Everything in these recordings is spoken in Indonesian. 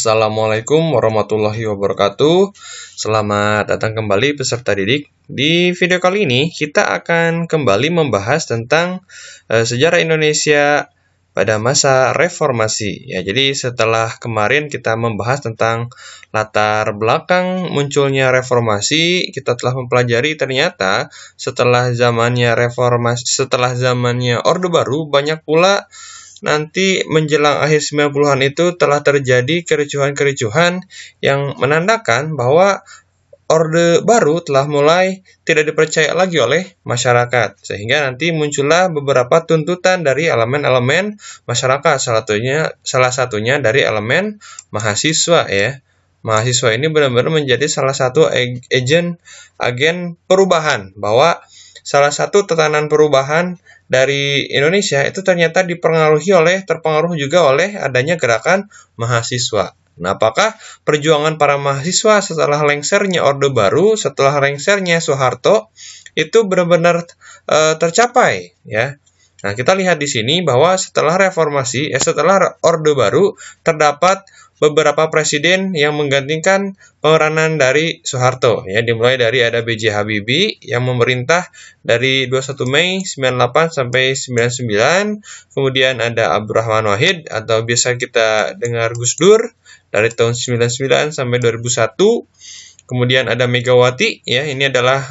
Assalamualaikum warahmatullahi wabarakatuh. Selamat datang kembali peserta didik. Di video kali ini kita akan kembali membahas tentang sejarah Indonesia pada masa reformasi. Ya, jadi setelah kemarin kita membahas tentang latar belakang munculnya reformasi, kita telah mempelajari ternyata setelah zamannya reformasi, setelah zamannya Orde Baru, banyak pula nanti menjelang akhir 90-an itu telah terjadi kericuhan-kericuhan yang menandakan bahwa Orde Baru telah mulai tidak dipercaya lagi oleh masyarakat. Sehingga nanti muncullah beberapa tuntutan dari elemen-elemen masyarakat, salah satunya dari elemen mahasiswa ya. Mahasiswa ini benar-benar menjadi salah satu agen perubahan, bahwa salah satu tatanan perubahan dari Indonesia itu ternyata terpengaruh juga oleh adanya gerakan mahasiswa. Nah, apakah perjuangan para mahasiswa setelah lengsernya Orde Baru, setelah lengsernya Soeharto, itu benar-benar tercapai ya? Nah, kita lihat di sini bahwa setelah setelah Orde Baru, terdapat beberapa presiden yang menggantikan peranan dari Soeharto. Ya, dimulai dari ada B.J. Habibie yang memerintah dari 21 Mei 98 sampai 99. Kemudian ada Abdurrahman Wahid atau biasa kita dengar Gus Dur dari tahun 99 sampai 2001. Kemudian ada Megawati, ya, ini adalah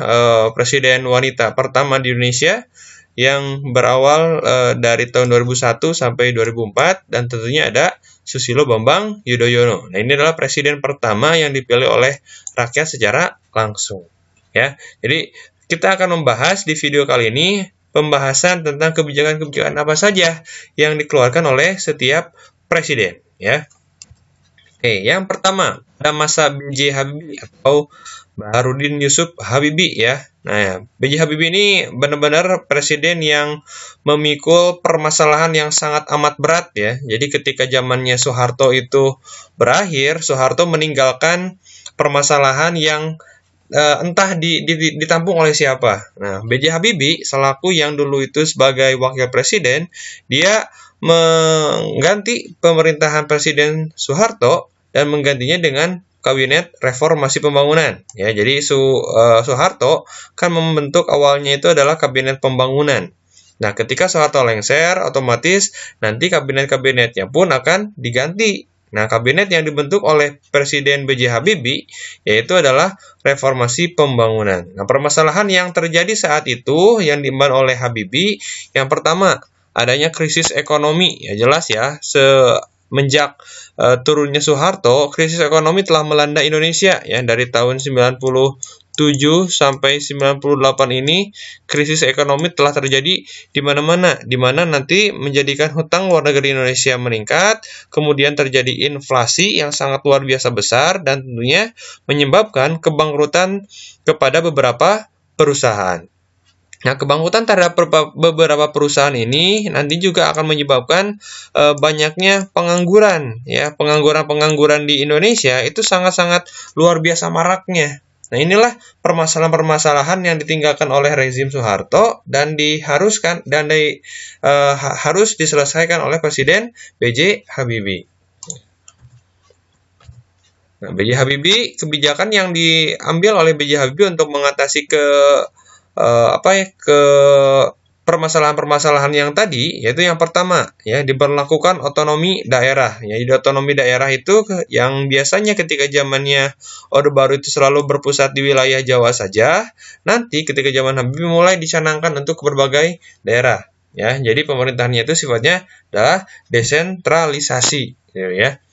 presiden wanita pertama di Indonesia yang berawal dari tahun 2001 sampai 2004, dan tentunya ada Susilo Bambang Yudhoyono. Nah, ini adalah presiden pertama yang dipilih oleh rakyat secara langsung. Ya, jadi kita akan membahas di video kali ini pembahasan tentang kebijakan-kebijakan apa saja yang dikeluarkan oleh setiap presiden. Ya, oke, yang pertama pada masa B.J. Habibie atau Baharudin Yusuf Habibie ya. Nah, B.J. Habibie ini benar-benar presiden yang memikul permasalahan yang sangat amat berat ya. Jadi ketika zamannya Soeharto itu berakhir, Soeharto meninggalkan permasalahan yang entah ditampung oleh siapa. Nah, B.J. Habibie selaku yang dulu itu sebagai wakil presiden, dia mengganti pemerintahan Presiden Soeharto dan menggantinya dengan Kabinet Reformasi Pembangunan. Ya, jadi Soeharto kan membentuk awalnya itu adalah Kabinet Pembangunan. Nah, ketika Soeharto lengser, otomatis nanti kabinet-kabinetnya pun akan diganti. Nah, kabinet yang dibentuk oleh Presiden B.J. Habibie yaitu adalah Reformasi Pembangunan. Nah, permasalahan yang terjadi saat itu yang diemban oleh Habibie, yang pertama adanya krisis ekonomi. Ya, jelas ya, semenjak turunnya Soeharto, krisis ekonomi telah melanda Indonesia ya. Dari tahun 97 sampai 98 ini krisis ekonomi telah terjadi di mana-mana, di mana nanti menjadikan hutang luar negeri Indonesia meningkat, kemudian terjadi inflasi yang sangat luar biasa besar, dan tentunya menyebabkan kebangkrutan kepada beberapa perusahaan. Nah, kebangkrutan terhadap beberapa perusahaan ini nanti juga akan menyebabkan banyaknya pengangguran. Ya, pengangguran di Indonesia itu sangat-sangat luar biasa maraknya. Nah, inilah permasalahan-permasalahan yang ditinggalkan oleh rezim Soeharto dan harus diselesaikan oleh Presiden B.J. Habibie. Nah, B.J. Habibie, kebijakan yang diambil oleh B.J. Habibie untuk mengatasi permasalahan-permasalahan yang tadi, yaitu yang pertama ya, diberlakukan otonomi daerah ya. Jadi otonomi daerah itu yang biasanya ketika zamannya Orde Baru itu selalu berpusat di wilayah Jawa saja, nanti ketika zaman Habibie mulai dicanangkan untuk berbagai daerah ya. Jadi pemerintahannya itu sifatnya adalah desentralisasi gitu ya.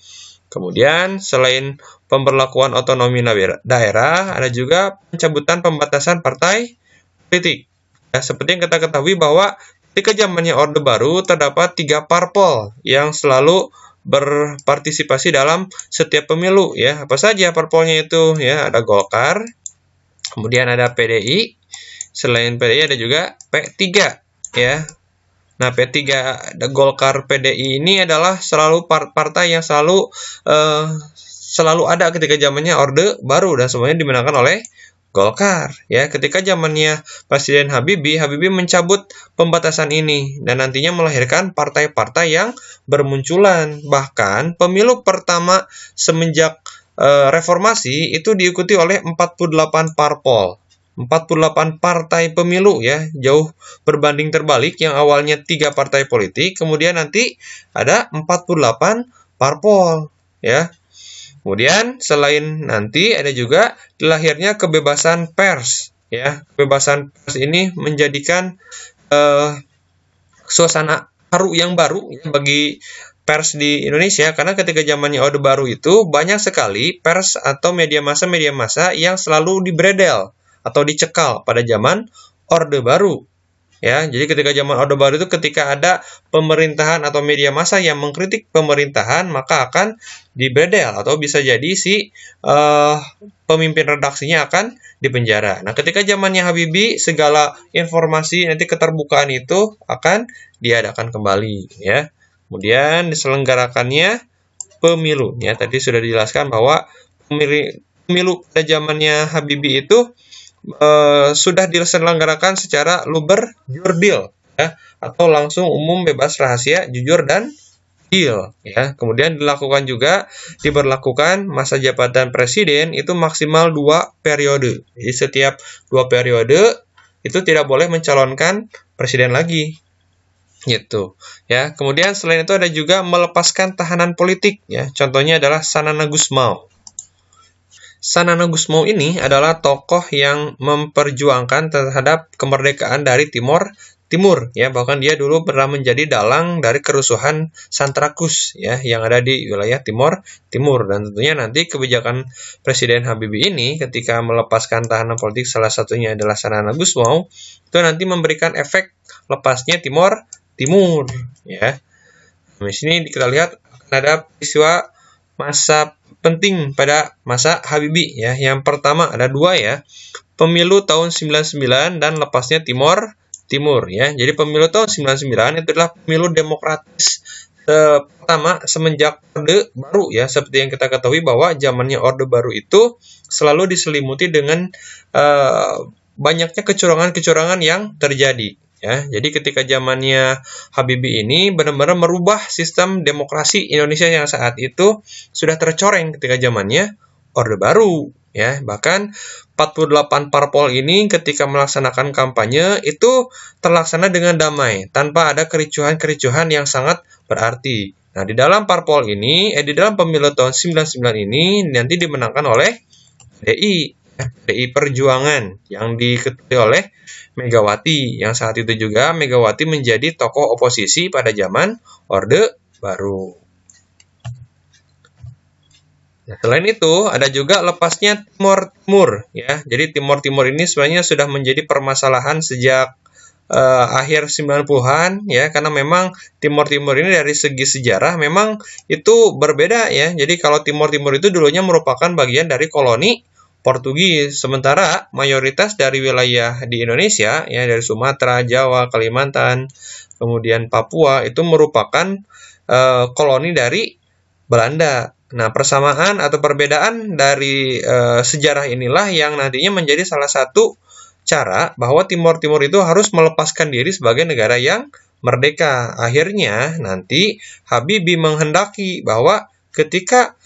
Kemudian selain pemberlakuan otonomi daerah, ada juga pencabutan pembatasan partai politik. Ya, seperti yang kita ketahui bahwa ketika zamannya Orde Baru terdapat 3 parpol yang selalu berpartisipasi dalam setiap pemilu ya. Apa saja parpolnya itu ya? Ada Golkar, kemudian ada PDI, selain PDI ada juga P3 ya. Nah, P3 Golkar PDI ini adalah selalu partai yang selalu ada ketika zamannya Orde Baru, dan semuanya dimenangkan oleh Golkar. Ya, ketika zamannya Presiden Habibie mencabut pembatasan ini dan nantinya melahirkan partai-partai yang bermunculan. Bahkan pemilu pertama semenjak reformasi itu diikuti oleh 48 parpol. 48 partai pemilu ya, jauh berbanding terbalik yang awalnya 3 partai politik, kemudian nanti ada 48 parpol ya. Kemudian selain nanti ada juga lahirnya kebebasan pers ya. Kebebasan pers ini menjadikan suasana haru yang baru ya, bagi pers di Indonesia, karena ketika zamannya Orde Baru itu banyak sekali pers atau media massa yang selalu dibredel atau dicekal pada zaman Orde Baru. Ya, jadi ketika zaman Orde Baru itu ketika ada pemerintahan atau media massa yang mengkritik pemerintahan, maka akan dibredel atau bisa jadi si pemimpin redaksinya akan dipenjara. Nah, ketika zamannya Habibie, segala informasi nanti keterbukaan itu akan diadakan kembali ya. Kemudian diselenggarakannya pemilu ya. Tadi sudah dijelaskan bahwa pemilu pada zamannya Habibie itu sudah diselenggarakan secara luber jurdil ya, atau langsung umum bebas rahasia jujur dan adil ya. Kemudian diberlakukan masa jabatan presiden itu maksimal 2 periode. Jadi setiap 2 periode itu tidak boleh mencalonkan presiden lagi gitu ya. Kemudian selain itu ada juga melepaskan tahanan politik ya. Contohnya adalah Sanana Gusmao. Sanana Gusmao ini adalah tokoh yang memperjuangkan terhadap kemerdekaan dari Timur ya, bahkan dia dulu pernah menjadi dalang dari kerusuhan Santrakus ya yang ada di wilayah Timur, dan tentunya nanti kebijakan Presiden Habibie ini ketika melepaskan tahanan politik, salah satunya adalah Sanana Gusmao, itu nanti memberikan efek lepasnya Timur ya. Di sini kita lihat akan ada peristiwa masa penting pada masa Habibie ya. Yang pertama ada 2 ya. Pemilu tahun 99 dan lepasnya Timur ya. Jadi pemilu tahun 99 itu adalah pemilu demokratis pertama semenjak Orde Baru ya. Seperti yang kita ketahui bahwa zamannya Orde Baru itu selalu diselimuti dengan banyaknya kecurangan-kecurangan yang terjadi. Ya, jadi ketika zamannya Habibie ini benar-benar merubah sistem demokrasi Indonesia yang saat itu sudah tercoreng ketika zamannya Orde Baru. Ya, bahkan 48 parpol ini ketika melaksanakan kampanye itu terlaksana dengan damai tanpa ada kericuhan-kericuhan yang sangat berarti. Nah, di dalam parpol ini, di dalam pemilu tahun 99 ini nanti dimenangkan oleh PDI Perjuangan yang diketuai oleh Megawati, yang saat itu juga Megawati menjadi tokoh oposisi pada zaman Orde Baru. Nah, selain itu ada juga lepasnya Timur ya. Jadi Timur ini sebenarnya sudah menjadi permasalahan sejak akhir 90-an ya, karena memang Timur ini dari segi sejarah memang itu berbeda ya. Jadi kalau Timur itu dulunya merupakan bagian dari koloni Portugis, sementara mayoritas dari wilayah di Indonesia ya dari Sumatera, Jawa, Kalimantan, kemudian Papua itu merupakan koloni dari Belanda. Nah, persamaan atau perbedaan dari sejarah inilah yang nantinya menjadi salah satu cara bahwa Timur itu harus melepaskan diri sebagai negara yang merdeka. Akhirnya nanti Habibie menghendaki bahwa ketika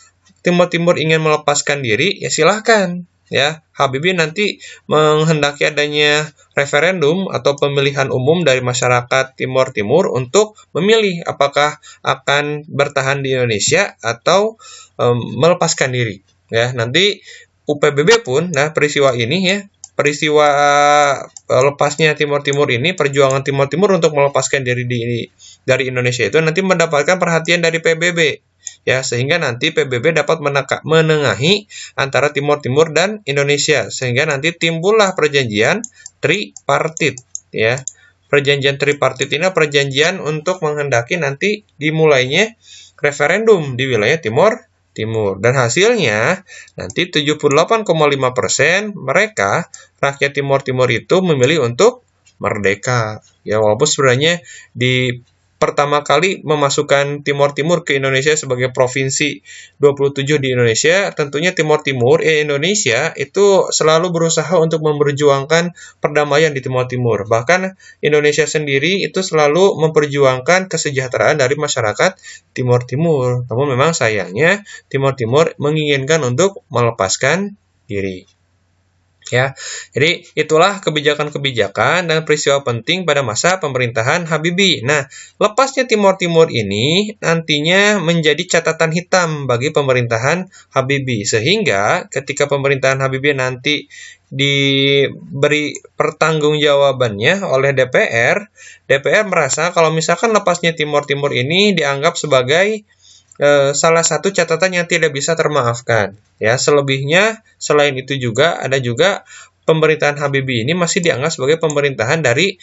Timur ingin melepaskan diri, ya silahkan. Ya, Habibie nanti menghendaki adanya referendum atau pemilihan umum dari masyarakat Timur untuk memilih apakah akan bertahan di Indonesia atau melepaskan diri. Ya, nanti UPBB pun, nah peristiwa ini ya, peristiwa lepasnya Timur ini, perjuangan Timur untuk melepaskan diri dari Indonesia itu nanti mendapatkan perhatian dari PBB. Ya, sehingga nanti PBB dapat menengahi antara Timur dan Indonesia, sehingga nanti timbullah perjanjian tripartit ya. Perjanjian tripartit ini perjanjian untuk menghendaki nanti dimulainya referendum di wilayah Timur, dan hasilnya nanti 78,5% mereka rakyat Timur itu memilih untuk merdeka. Ya, walaupun sebenarnya di pertama kali memasukkan Timor Timur ke Indonesia sebagai provinsi 27 di Indonesia, tentunya Indonesia itu selalu berusaha untuk memperjuangkan perdamaian di Timor Timur. Bahkan Indonesia sendiri itu selalu memperjuangkan kesejahteraan dari masyarakat Timor Timur. Namun memang sayangnya Timor Timur menginginkan untuk melepaskan diri. Ya, jadi itulah kebijakan-kebijakan dan peristiwa penting pada masa pemerintahan Habibie. Nah, lepasnya Timor Timur ini nantinya menjadi catatan hitam bagi pemerintahan Habibie, sehingga ketika pemerintahan Habibie nanti diberi pertanggungjawabannya oleh DPR merasa kalau misalkan lepasnya Timor Timur ini dianggap sebagai salah satu catatan yang tidak bisa termaafkan. Ya, selebihnya selain itu juga ada juga pemerintahan Habibie ini masih dianggap sebagai pemerintahan dari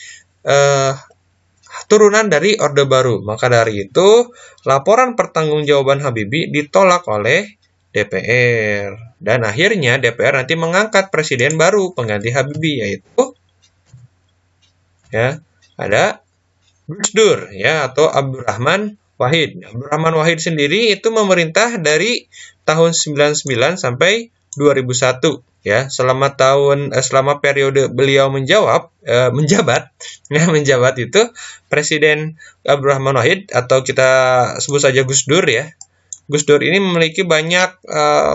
turunan dari Orde Baru. Maka dari itu, laporan pertanggungjawaban Habibie ditolak oleh DPR. Dan akhirnya DPR nanti mengangkat presiden baru pengganti Habibie, yaitu ya ada Gus Dur ya atau Abdurrahman Wahid. Abdurrahman Wahid sendiri itu memerintah dari tahun 99 sampai 2001 ya. Selama periode beliau menjabat itu Presiden Abdurrahman Wahid atau kita sebut saja Gus Dur ya. Gus Dur ini memiliki banyak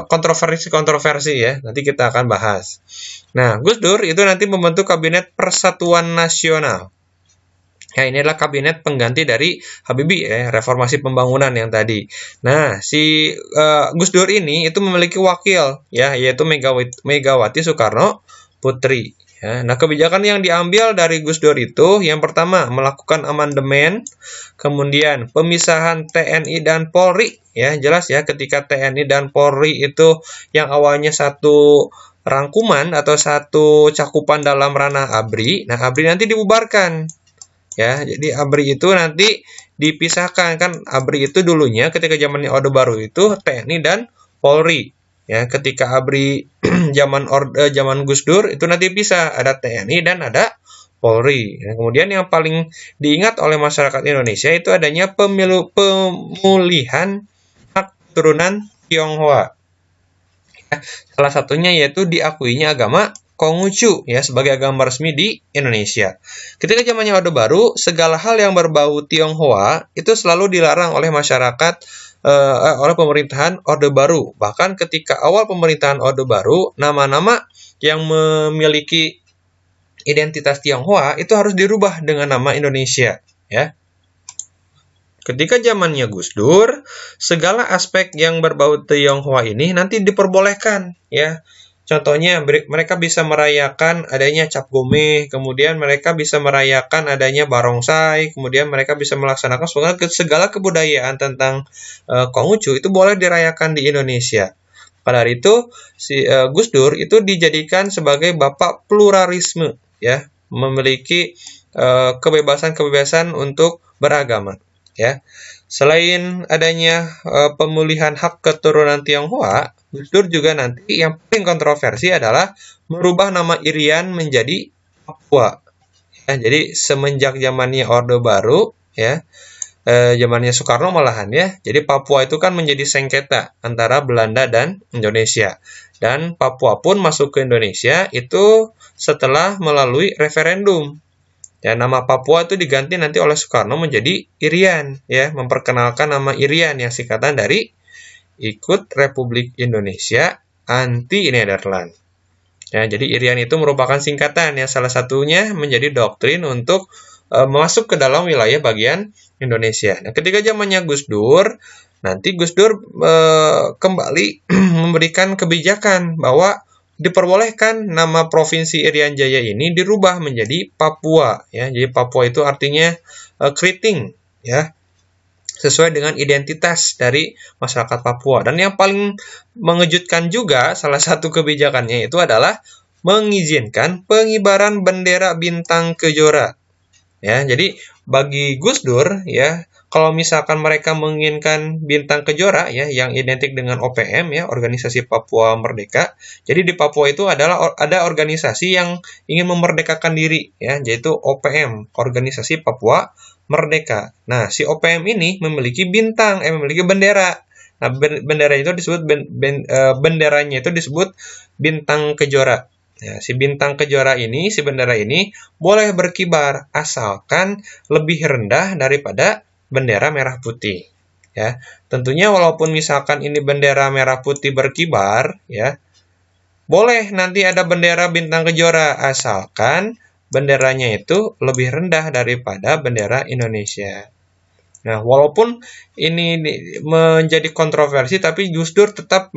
kontroversi ya. Nanti kita akan bahas. Nah, Gus Dur itu nanti membentuk Kabinet Persatuan Nasional. Ya, ini adalah kabinet pengganti dari Habibie ya, reformasi pembangunan yang tadi. Nah, si Gus Dur ini itu memiliki wakil ya, yaitu Megawati Soekarno Putri. Ya. Nah, kebijakan yang diambil dari Gus Dur itu yang pertama melakukan amandemen, kemudian pemisahan TNI dan Polri. Ya, jelas ya ketika TNI dan Polri itu yang awalnya satu rangkuman atau satu cakupan dalam ranah ABRI, nah ABRI nanti dibubarkan. Ya, jadi ABRI itu nanti dipisahkan kan. ABRI itu dulunya ketika zamannya Orde Baru itu TNI dan Polri. Ya, ketika ABRI zaman Gus Dur itu nanti pisah, ada TNI dan ada Polri. Nah, kemudian yang paling diingat oleh masyarakat Indonesia itu adanya pemulihan hak keturunan Tionghoa. Ya, salah satunya yaitu diakuinya agama Konghucu ya sebagai agama resmi di Indonesia. Ketika zamannya Orde Baru, segala hal yang berbau Tionghoa itu selalu dilarang oleh masyarakat oleh pemerintahan Orde Baru. Bahkan ketika awal pemerintahan Orde Baru, nama-nama yang memiliki identitas Tionghoa itu harus dirubah dengan nama Indonesia ya. Ketika zamannya Gus Dur, segala aspek yang berbau Tionghoa ini nanti diperbolehkan ya. Contohnya, mereka bisa merayakan adanya Cap Gome, kemudian mereka bisa merayakan adanya barongsai, kemudian mereka bisa melaksanakan segala kebudayaan tentang Konghucu itu boleh dirayakan di Indonesia. Pada hari itu, si Gus Dur itu dijadikan sebagai bapak pluralisme, ya, memiliki kebebasan-kebebasan untuk beragama, ya. Selain adanya pemulihan hak keturunan Tionghoa, Gus Dur juga nanti yang paling kontroversi adalah merubah nama Irian menjadi Papua. Ya, jadi semenjak zamannya Orde Baru, ya, zamannya Soekarno malahan ya. Jadi Papua itu kan menjadi sengketa antara Belanda dan Indonesia. Dan Papua pun masuk ke Indonesia itu setelah melalui referendum. Ya, nama Papua itu diganti nanti oleh Soekarno menjadi Irian, ya, memperkenalkan nama Irian yang singkatan dari ikut Republik Indonesia anti Nederland. Ya, jadi Irian itu merupakan singkatan yang salah satunya menjadi doktrin untuk masuk ke dalam wilayah bagian Indonesia. Nah, ketika zamannya Gus Dur, nanti Gus Dur kembali memberikan kebijakan bahwa diperbolehkan nama Provinsi Irian Jaya ini dirubah menjadi Papua. Ya, jadi Papua itu artinya keriting, ya, sesuai dengan identitas dari masyarakat Papua. Dan yang paling mengejutkan juga, salah satu kebijakannya itu adalah mengizinkan pengibaran bendera bintang kejora. Ya, jadi bagi Gus Dur, ya, kalau misalkan mereka menginginkan bintang kejora, ya, yang identik dengan OPM, ya, Organisasi Papua Merdeka. Jadi di Papua itu ada organisasi yang ingin memerdekakan diri, ya, yaitu OPM, Organisasi Papua merdeka. Nah, si OPM ini memiliki memiliki bendera. Nah, bendera itu disebut benderanya itu disebut bintang kejora. Ya, si bintang kejora ini, si bendera ini boleh berkibar asalkan lebih rendah daripada bendera merah putih. Ya, tentunya walaupun misalkan ini bendera merah putih berkibar, ya, boleh nanti ada bendera bintang kejora asalkan benderanya itu lebih rendah daripada bendera Indonesia. Nah, walaupun ini menjadi kontroversi, tapi Gus Dur tetap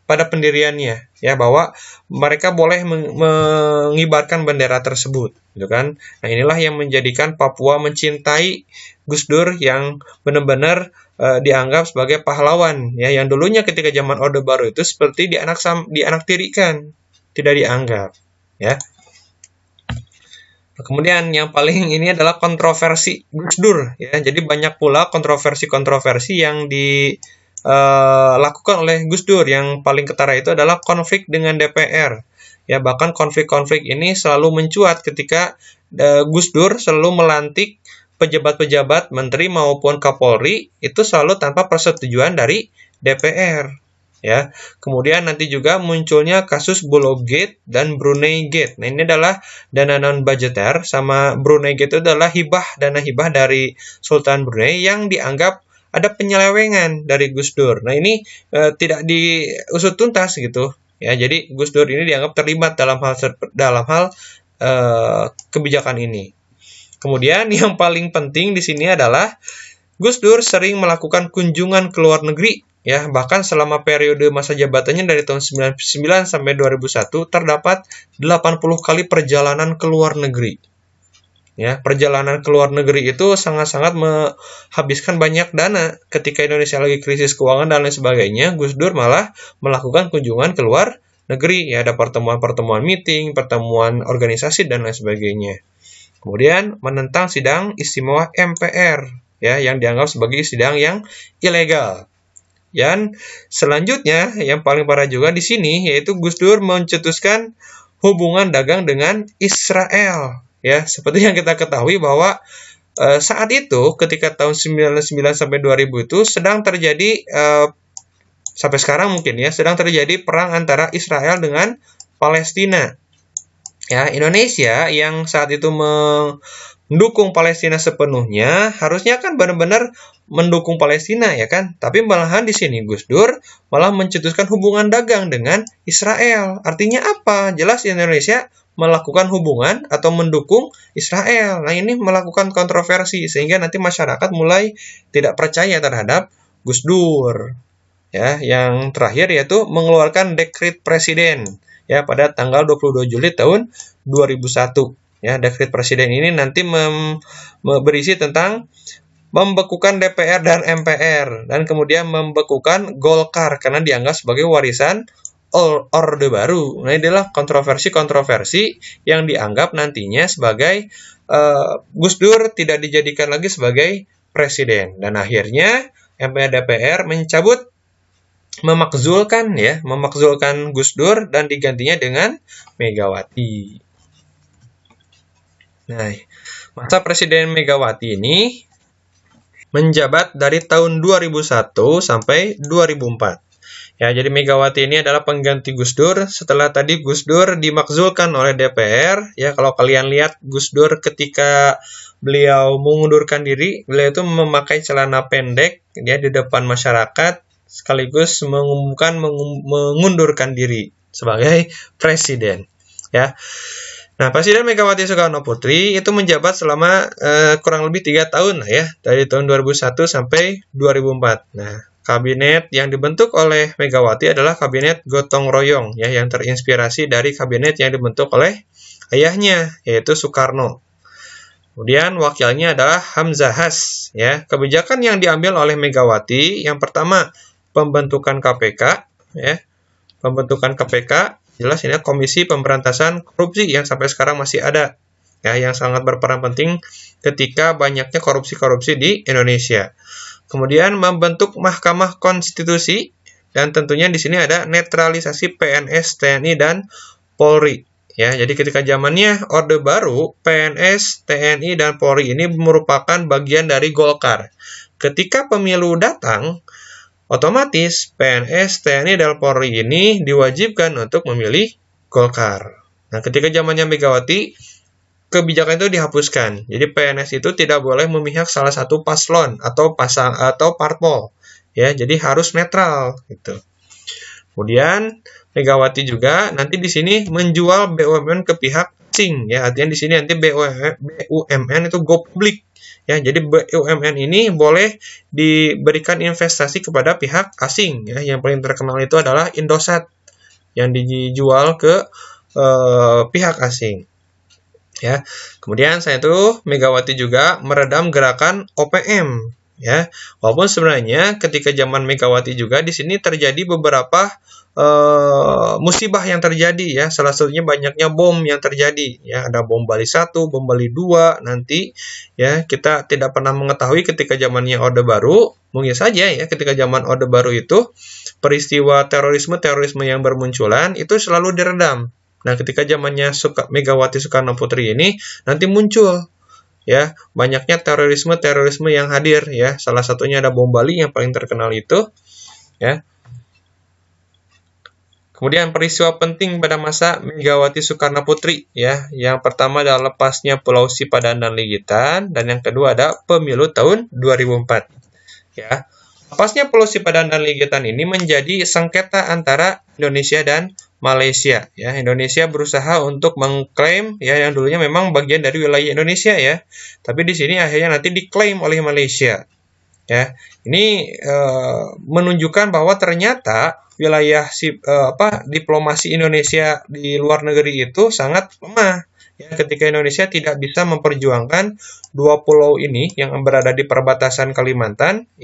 pada pendiriannya, ya, bahwa mereka boleh mengibarkan bendera tersebut, gitu kan? Nah, inilah yang menjadikan Papua mencintai Gus Dur yang benar-benar dianggap sebagai pahlawan, ya, yang dulunya ketika zaman Orde Baru itu seperti dianaktirikan, tidak dianggap, ya. Kemudian yang paling ini adalah kontroversi Gus Dur, ya. Jadi banyak pula kontroversi-kontroversi yang dilakukan oleh Gus Dur. Yang paling ketara itu adalah konflik dengan DPR. Ya, bahkan konflik-konflik ini selalu mencuat ketika Gus Dur selalu melantik pejabat-pejabat menteri maupun Kapolri itu selalu tanpa persetujuan dari DPR. Ya, kemudian nanti juga munculnya kasus Bulog Gate dan Brunei Gate. Nah, ini adalah dana non budgeter, sama Brunei Gate itu adalah dana hibah dari Sultan Brunei yang dianggap ada penyelewengan dari Gus Dur. Nah, ini tidak diusut tuntas gitu. Ya, jadi Gus Dur ini dianggap terlibat dalam hal kebijakan ini. Kemudian yang paling penting di sini adalah Gus Dur sering melakukan kunjungan ke luar negeri. Ya, bahkan selama periode masa jabatannya dari tahun 1999 sampai 2001 terdapat 80 kali perjalanan ke luar negeri. Ya, perjalanan ke luar negeri itu sangat-sangat menghabiskan banyak dana. Ketika Indonesia lagi krisis keuangan dan lain sebagainya, Gus Dur malah melakukan kunjungan ke luar negeri. Ya, ada pertemuan-pertemuan meeting, pertemuan organisasi dan lain sebagainya. Kemudian menentang sidang istimewa MPR, ya, yang dianggap sebagai sidang yang ilegal. Dan selanjutnya yang paling parah juga di sini yaitu Gus Dur mencetuskan hubungan dagang dengan Israel. Ya, seperti yang kita ketahui bahwa saat itu ketika tahun 99 sampai 2000 itu sedang terjadi sampai sekarang mungkin ya sedang terjadi perang antara Israel dengan Palestina. Ya, Indonesia yang saat itu mendukung Palestina sepenuhnya harusnya kan benar-benar mendukung Palestina, ya kan? Tapi malahan di sini Gus Dur malah mencetuskan hubungan dagang dengan Israel. Artinya apa? Jelas Indonesia melakukan hubungan atau mendukung Israel. Nah, ini melakukan kontroversi sehingga nanti masyarakat mulai tidak percaya terhadap Gus Dur. Ya, yang terakhir yaitu mengeluarkan dekret presiden, ya, pada tanggal 22 Juli tahun 2001. Ya, dekret presiden ini nanti berisi tentang membekukan DPR dan MPR, dan kemudian membekukan Golkar karena dianggap sebagai warisan Orde Baru. Nah, inilah kontroversi-kontroversi yang dianggap nantinya sebagai Gus Dur tidak dijadikan lagi sebagai presiden. Dan akhirnya MPR DPR memakzulkan Gus Dur dan digantinya dengan Megawati. Nah, masa Presiden Megawati ini menjabat dari tahun 2001 sampai 2004. Ya, jadi Megawati ini adalah pengganti Gus Dur setelah tadi Gus Dur dimakzulkan oleh DPR. Ya, kalau kalian lihat Gus Dur ketika beliau mengundurkan diri, beliau itu memakai celana pendek ya di depan masyarakat sekaligus mengundurkan diri sebagai presiden. Ya. Nah, Presiden Megawati Soekarno Putri itu menjabat selama kurang lebih 3 tahun lah ya, dari tahun 2001 sampai 2004. Nah, kabinet yang dibentuk oleh Megawati adalah kabinet gotong royong ya, yang terinspirasi dari kabinet yang dibentuk oleh ayahnya yaitu Soekarno. Kemudian wakilnya adalah Hamzahas ya. Kebijakan yang diambil oleh Megawati yang pertama pembentukan KPK ya. Pembentukan KPK jelas ini Komisi Pemberantasan Korupsi yang sampai sekarang masih ada ya, yang sangat berperan penting ketika banyaknya korupsi-korupsi di Indonesia. Kemudian membentuk Mahkamah Konstitusi dan tentunya di sini ada netralisasi PNS, TNI dan Polri ya. Jadi ketika zamannya Orde Baru, PNS, TNI, dan Polri ini merupakan bagian dari Golkar. Ketika pemilu datang, otomatis PNS, TNI, dan Polri ini diwajibkan untuk memilih Golkar. Nah, ketika zamannya Megawati, kebijakan itu dihapuskan. Jadi PNS itu tidak boleh memihak salah satu paslon atau parpol, ya. Jadi harus netral gitu. Kemudian Megawati juga nanti di sini menjual BUMN ke pihak asing, ya. Artinya di sini nanti BUMN itu go public, ya. Jadi BUMN ini boleh diberikan investasi kepada pihak asing, ya. Yang paling terkenal itu adalah Indosat yang dijual ke pihak asing, ya. Kemudian saya tuh Megawati juga meredam gerakan OPM, ya. Walaupun sebenarnya ketika zaman Megawati juga di sini terjadi beberapa musibah yang terjadi, ya. Salah satunya banyaknya bom yang terjadi, ya. Ada bom Bali 1, bom Bali 2 nanti, ya. Kita tidak pernah mengetahui ketika zamannya Orde Baru, mungkin saja ya ketika zaman Orde Baru itu peristiwa terorisme yang bermunculan itu selalu diredam. Nah, ketika zamannya Megawati Soekarno Putri ini nanti muncul, ya, banyaknya terorisme yang hadir, ya. Salah satunya ada bom Bali yang paling terkenal itu, ya. Kemudian peristiwa penting pada masa Megawati Soekarno Putri, ya. Yang pertama adalah lepasnya Pulau Sipadan dan Ligitan, dan yang kedua ada pemilu tahun 2004. Ya. Lepasnya Pulau Sipadan dan Ligitan ini menjadi sengketa antara Indonesia dan Malaysia, ya. Indonesia berusaha untuk mengklaim, ya, yang dulunya memang bagian dari wilayah Indonesia, ya. Tapi di sini akhirnya nanti diklaim oleh Malaysia, ya. Ini menunjukkan bahwa ternyata wilayah diplomasi Indonesia di luar negeri itu sangat lemah, ya, ketika Indonesia tidak bisa memperjuangkan dua pulau ini yang berada di perbatasan Kalimantan,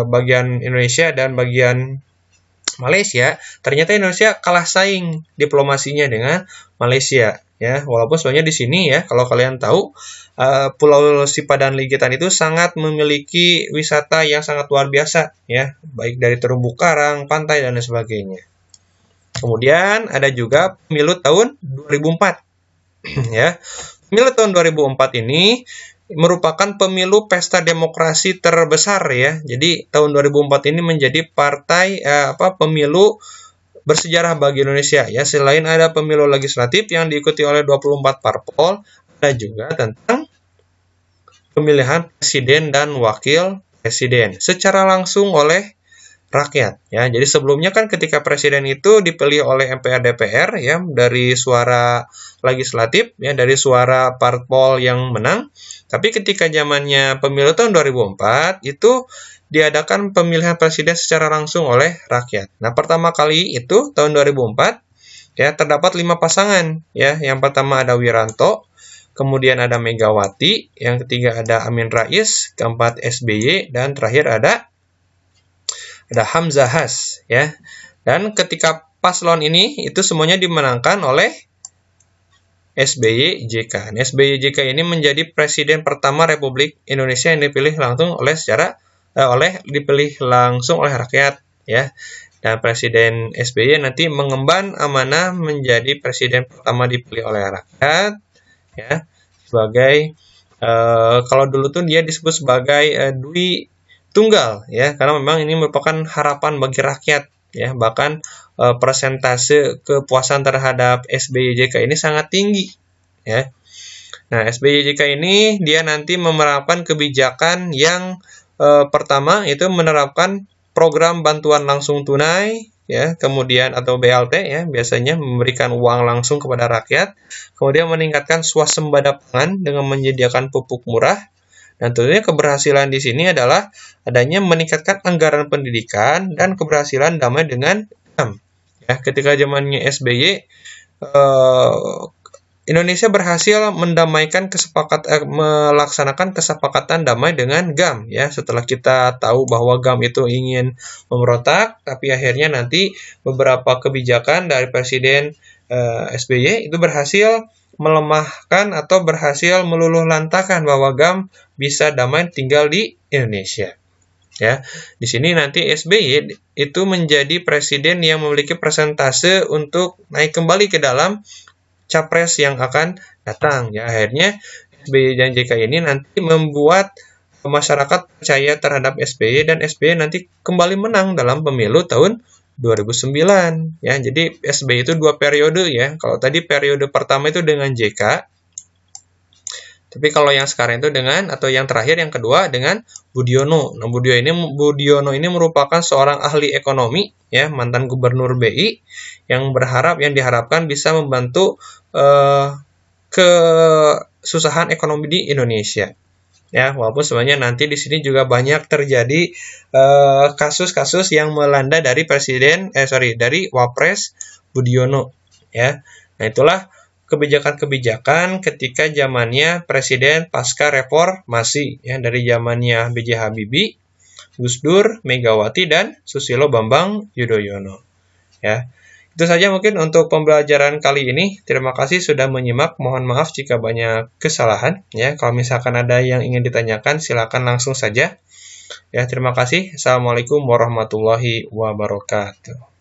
bagian Indonesia dan bagian Malaysia. Ternyata Indonesia kalah saing diplomasinya dengan Malaysia, ya. Walaupun sebenarnya di sini, ya, kalau kalian tahu, Pulau Sipadan Ligitan itu sangat memiliki wisata yang sangat luar biasa, ya, baik dari terumbu karang, pantai, dan sebagainya. Kemudian ada juga pemilu tahun 2004, ya. Pemilu tahun 2004 ini merupakan pemilu pesta demokrasi terbesar, ya. Jadi tahun 2004 ini menjadi pemilu bersejarah bagi Indonesia, ya. Selain ada pemilu legislatif yang diikuti oleh 24 parpol, ada juga tentang pemilihan presiden dan wakil presiden secara langsung oleh rakyat, ya. Jadi sebelumnya kan ketika presiden itu dipilih oleh MPR DPR, ya, dari suara legislatif, ya, dari suara parpol yang menang. Tapi ketika zamannya pemilu tahun 2004 itu diadakan pemilihan presiden secara langsung oleh rakyat. Nah, pertama kali itu tahun 2004, ya, terdapat 5 pasangan, ya. Yang pertama ada Wiranto, kemudian ada Megawati, yang ketiga ada Amin Rais, keempat SBY, dan terakhir ada Hamzahas, ya. Dan ketika paslon ini itu semuanya dimenangkan oleh SBY JK. SBY JK ini menjadi presiden pertama Republik Indonesia yang dipilih langsung oleh rakyat, ya. Dan Presiden SBY nanti mengemban amanah menjadi presiden pertama dipilih oleh rakyat, ya, sebagai kalau dulu tuh dia disebut sebagai Dwi Tunggal, ya, karena memang ini merupakan harapan bagi rakyat, ya. Bahkan persentase kepuasan terhadap SBY JK ini sangat tinggi, ya. Nah, SBY JK ini dia nanti menerapkan kebijakan yang pertama itu menerapkan program bantuan langsung tunai, ya, kemudian atau BLT, ya, biasanya memberikan uang langsung kepada rakyat, kemudian meningkatkan swasembada pangan dengan menyediakan pupuk murah, dan tentunya keberhasilan di sini adalah adanya meningkatkan anggaran pendidikan dan keberhasilan damai dengan GAM, ya. Ketika zamannya SBY, Indonesia berhasil melaksanakan kesepakatan damai dengan GAM, ya. Setelah kita tahu bahwa GAM itu ingin memberontak, tapi akhirnya nanti beberapa kebijakan dari Presiden SBY itu berhasil melemahkan atau berhasil meluluhlantakan bahwa GAM bisa damai tinggal di Indonesia. Ya, di sini nanti SBY itu menjadi presiden yang memiliki persentase untuk naik kembali ke dalam capres yang akan datang. Ya, akhirnya SBY dan JK ini nanti membuat masyarakat percaya terhadap SBY dan SBY nanti kembali menang dalam pemilu tahun 2009. Ya, jadi SBY itu 2 periode ya. Kalau tadi periode pertama itu dengan JK, tapi kalau yang sekarang itu dengan, atau yang terakhir yang kedua dengan Budiono. Nah, Budiono ini merupakan seorang ahli ekonomi, ya, mantan gubernur BI yang diharapkan bisa membantu kesusahan ekonomi di Indonesia. Ya, walaupun sebenarnya nanti di sini juga banyak terjadi kasus-kasus yang melanda dari dari Wapres Budiono. Ya, nah itulah kebijakan-kebijakan ketika zamannya Presiden pasca reformasi, ya, dari zamannya B.J. Habibie, Gus Dur, Megawati, dan Susilo Bambang Yudhoyono. Ya, itu saja mungkin untuk pembelajaran kali ini. Terima kasih sudah menyimak. Mohon maaf jika banyak kesalahan. Ya, kalau misalkan ada yang ingin ditanyakan, silakan langsung saja. Ya, terima kasih. Assalamualaikum warahmatullahi wabarakatuh.